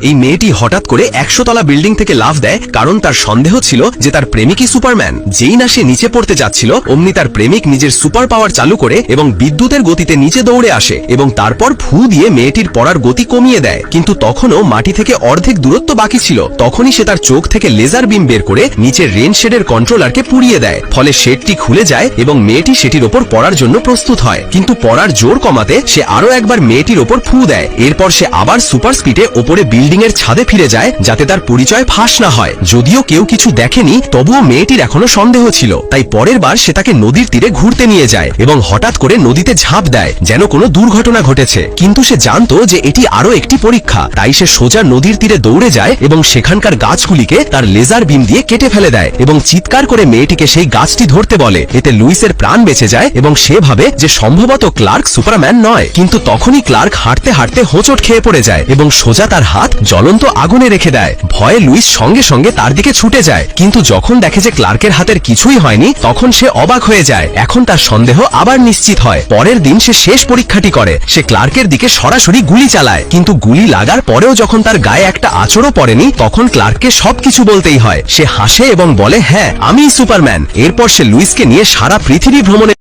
এই মেয়েটি হঠাৎ করে 100 তলা বিল্ডিং থেকে লাফ দেয়, কারণ তার সন্দেহ ছিল যে তার প্রেমিকই সুপারম্যান। যেই না সে নিচে পড়তে যাচ্ছিল, অমনি তার প্রেমিক নিজের সুপার পাওয়ার চালু করে এবং বিদ্যুতের গতিতে নিচে দৌড়ে আসে এবং তারপর ফু দিয়ে মেয়েটির পড়ার গতি কমিয়ে দেয়। কিন্তু তখনও মাটি থেকে অর্ধেক দূরত্ব বাকি ছিল। তখনই সে তার চোখ থেকে লেজার বিম বের করে নিচের রেন শেডের কন্ট্রোলারকে পুড়িয়ে দেয়। ফলে শেডটি খুলে যায় এবং মেয়েটি সেটির ওপর পড়ার জন্য প্রস্তুত হয়। কিন্তু পড়ার জোর কমাতে সে আরো একবার মেয়েটির ওপর ফু দেয়। এরপর সে আবার সুপার স্পিডে ওপরে বিল্ডিং এর ছাদে ফিরে যায়, যাতে তার পরিচয় ফাঁস না হয়। যদিও কেউ কিছু দেখেনি, তবুও মেয়েটির এখনো সন্দেহ ছিল। তাই পরের বার সে তাকে নদীর তীরে ঘুরতে নিয়ে যায় এবং হঠাৎ করে নদীতে ঝাঁপ দেয়, যেন কোনো দুর্ঘটনা ঘটেছে। কিন্তু সে জানতো যে এটি আরো একটি পরীক্ষা। তাই সে সোজা নদীর তীরে দৌড়ে যায় এবং সেখানকার গাছগুলিকে তার লেজার বিম দিয়ে কেটে ফেলে দেয় এবং চিৎকার করে মেয়েটিকে সেই গাছটি ধরতে বলে। এতে লুইসের প্রাণ বেঁচে যায় এবং সে ভাবে যে সম্ভবত ক্লার্ক সুপারম্যান নয়। কিন্তু তখনই ক্লার্ক হাঁটতে হাঁটতে হোঁচট খেয়ে পড়ে যায় এবং সোজা তার হাত জ্বলন্ত আগুনে রেখে দেয়। ভয়ে লুইস সঙ্গে সঙ্গে তার দিকে ছুটে যায়, কিন্তু যখন দেখে যে ক্লার্কের হাতের কিছুই হয়নি, তখন সে অবাক হয়ে যায়। এখন তার সন্দেহ আবার নিশ্চিত হয়। পরের দিন সে শেষ পরীক্ষাটি করে। সে ক্লার্কের দিকে সরাসরি গুলি চালায়, কিন্তু গুলি লাগার পরেও যখন তার গায়ে একটা আঁচড়ও পড়েনি, তখন ক্লার্ককে সবকিছু বলতেই হয়। সে হাসে এবং বলে, হ্যাঁ, আমিই সুপারম্যান। এরপর সে লুইসকে নিয়ে সারা পৃথিবী ভ্রমণে